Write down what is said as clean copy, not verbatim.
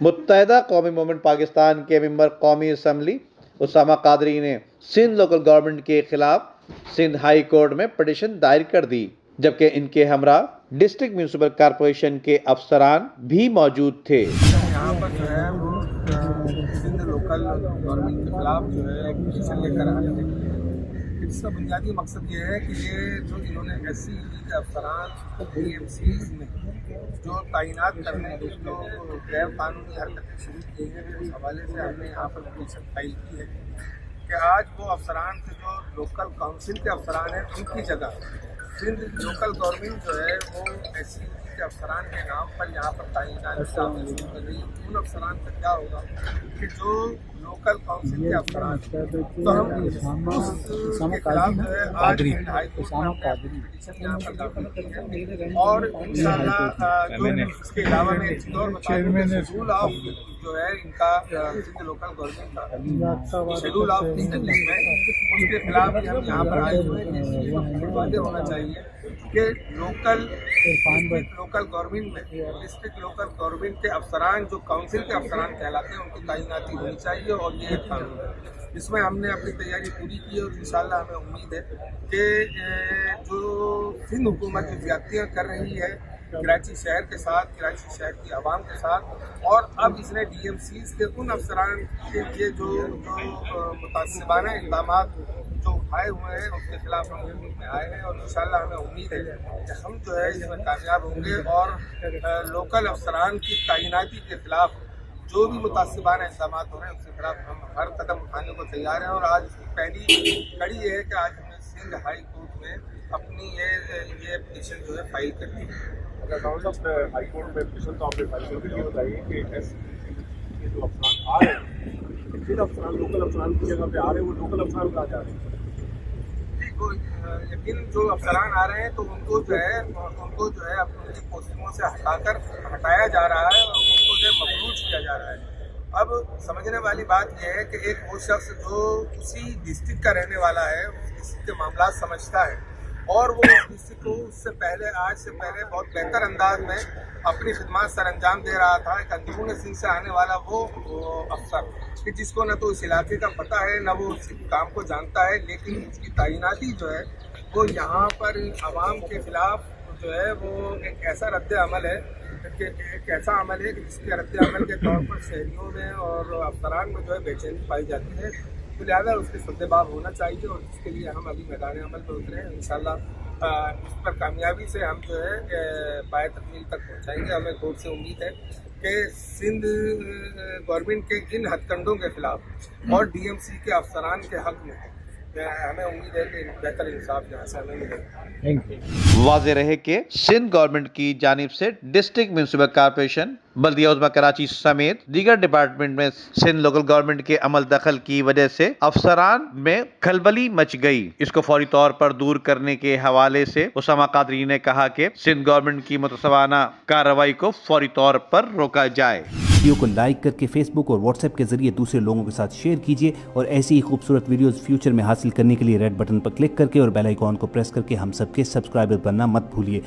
متحدہ قومی موومنٹ پاکستان کے ممبر قومی اسمبلی اسامہ قادری نے سندھ لوکل گورنمنٹ کے خلاف سندھ ہائی کورٹ میں پٹیشن دائر کر دی، جبکہ ان کے ہمراہ ڈسٹرکٹ میونسپل کارپوریشن کے افسران بھی موجود تھے۔ یہاں پر جو ہے وہ سندھ لوکل گورنمنٹ کے خلاف جو ہے ایک پٹیشن لے کر آئے تھے۔ اس کا بنیادی مقصد یہ ہے کہ یہ جو انہوں نے ایس سی کے افسران ڈی ایم سیز میں جو تعینات کرنے کے جو غیر قانونی حرکتیں شروع کی ہیں، اس حوالے سے ہم نے یہاں پر پٹیشن فائل کی ہے کہ آج وہ افسران کے جو لوکل کونسل کے افسران ہیں ان کی جگہ سندھ لوکل گورنمنٹ جو ہے وہ ایس سی کے افسران کے نام پر یہاں پر تعینات شامل کر رہی ہے۔ ان افسران کا کیا ہوگا کہ جو لوکل کونسل کے افسران تو ہم اس کے خلاف جو ہے آج ہائی کورٹ میں پٹیشن یہاں پر داخل کی ہے، اور انشاءاللہ جو اس کے علاوہ میں ایک اور شیڈول آف جو ہے ان کا سندھ لوکل گورنمنٹ کا شیڈول آف انگلش میں اس کے خلاف بھی ہم یہاں پر آئے ہوئے ہیں، جس سے واضح ہونا چاہیے کہ لوکل گورنمنٹ میں ڈسٹرکٹ لوکل گورنمنٹ کے افسران جو کونسل کے افسران کہلاتے ہیں ان کی تعیناتی ہونی چاہیے، اور یہ قانون ہے جس میں ہم نے اپنی تیاری پوری کی ہے، اور انشاءاللہ ہمیں امید ہے کہ جو سندھ حکومت جو زیادتیاں کر رہی ہے کراچی شہر کے ساتھ، کراچی شہر کی عوام کے ساتھ، اور اب اس نے ڈی ایم سیز کے ان افسران کے لیے جو متعصبانہ اقدامات جو اٹھائے ہوئے ہیں اس کے خلاف ہم حکومت میں آئے ہیں، اور انشاءاللہ ہمیں امید ہے کہ ہم جو ہے اس میں کامیاب ہوں گے، اور لوکل افسران کی تعیناتی کے خلاف جو بھی متعصبانہ اقدامات ہو رہے ہیں اس کے خلاف ہم ہر قدم اٹھانے کو تیار ہیں۔ اور آج اس کی پہلی کڑی یہ ہے کہ آج ہم نے سندھ ہائی کورٹ میں اپنی یہ پٹیشن جو ہے فائل کر دی ہے۔ صاحب ہائی کورٹ میں پٹیشن تو آپ نے فائل کر دی، یہ بتائیے کہ ایس کے جو افسران آ رہے ہیں، جن افسران لوکل افسران کی جگہ پہ آ رہے ہیں، وہ لوکل افسران کہاں جا رہے ہیں؟ لیکن جو افسران آ رہے ہیں تو ان کو جو ہے اپنی پوسٹنگوں سے ہٹایا جا رہا ہے، اور ان کو جو ہے مفروض کیا جا رہا ہے۔ اب سمجھنے والی بات یہ ہے کہ ایک وہ شخص جو اسی ڈسٹرکٹ کا رہنے والا ہے، اس ڈسٹرکٹ کے معاملات سمجھتا ہے، اور وہ ڈسٹرکٹ کو اس سے پہلے آج سے پہلے بہت بہتر انداز میں اپنی خدمات سر انجام دے رہا تھا، ایک اندرون سندھ سے آنے والا وہ افسر کہ جس کو نہ تو اس علاقے کا پتہ ہے نہ وہ اس کام کو جانتا ہے، لیکن اس کی تعیناتی جو ہے وہ یہاں پر عوام کے خلاف جو ہے وہ ایک ایسا رد عمل ہے کہ جس کے رد عمل کے طور پر شہریوں میں اور افسران میں جو ہے بے چینی پائی جاتی ہے، تو لہٰذا اس کے سدباب ہونا چاہیے، اور اس کے لیے ہم ابھی میدان عمل میں اترے ہیں۔ انشاءاللہ اس پر کامیابی سے ہم جو ہے پائے تکمیل تک پہنچائیں گے۔ ہمیں کورٹ سے امید ہے کہ سندھ گورنمنٹ کے ان ہتھ کنڈوں کے خلاف اور ڈی ایم سی کے افسران کے حق میں ہمیں امید ہے کہ بہتر انصاف یہاں سے ہمیں ملے گا۔ واضح رہے کہ سندھ گورنمنٹ کی جانب سے ڈسٹرکٹ میونسپل کارپوریشن، بلدیہ عظمیٰ کراچی سمیت دیگر ڈپارٹمنٹ میں سندھ لوکل گورنمنٹ کے عمل دخل کی وجہ سے افسران میں کھلبلی مچ گئی۔ اس کو فوری طور پر دور کرنے کے حوالے سے اسامہ قادری نے کہا کہ سندھ گورنمنٹ کی متسابانہ کارروائی کو فوری طور پر روکا جائے۔ ویڈیو کو لائک کر کے فیس بک اور واٹس ایپ کے ذریعے دوسرے لوگوں کے ساتھ شیئر کیجیے، اور ایسی ہی خوبصورت ویڈیوز فیوچر میں حاصل کرنے کے لیے ریڈ بٹن پر کلک کر کے اور بیل آئیکن کو پریس کر کے ہم سب کے سبسکرائبر بننا مت بھولیے۔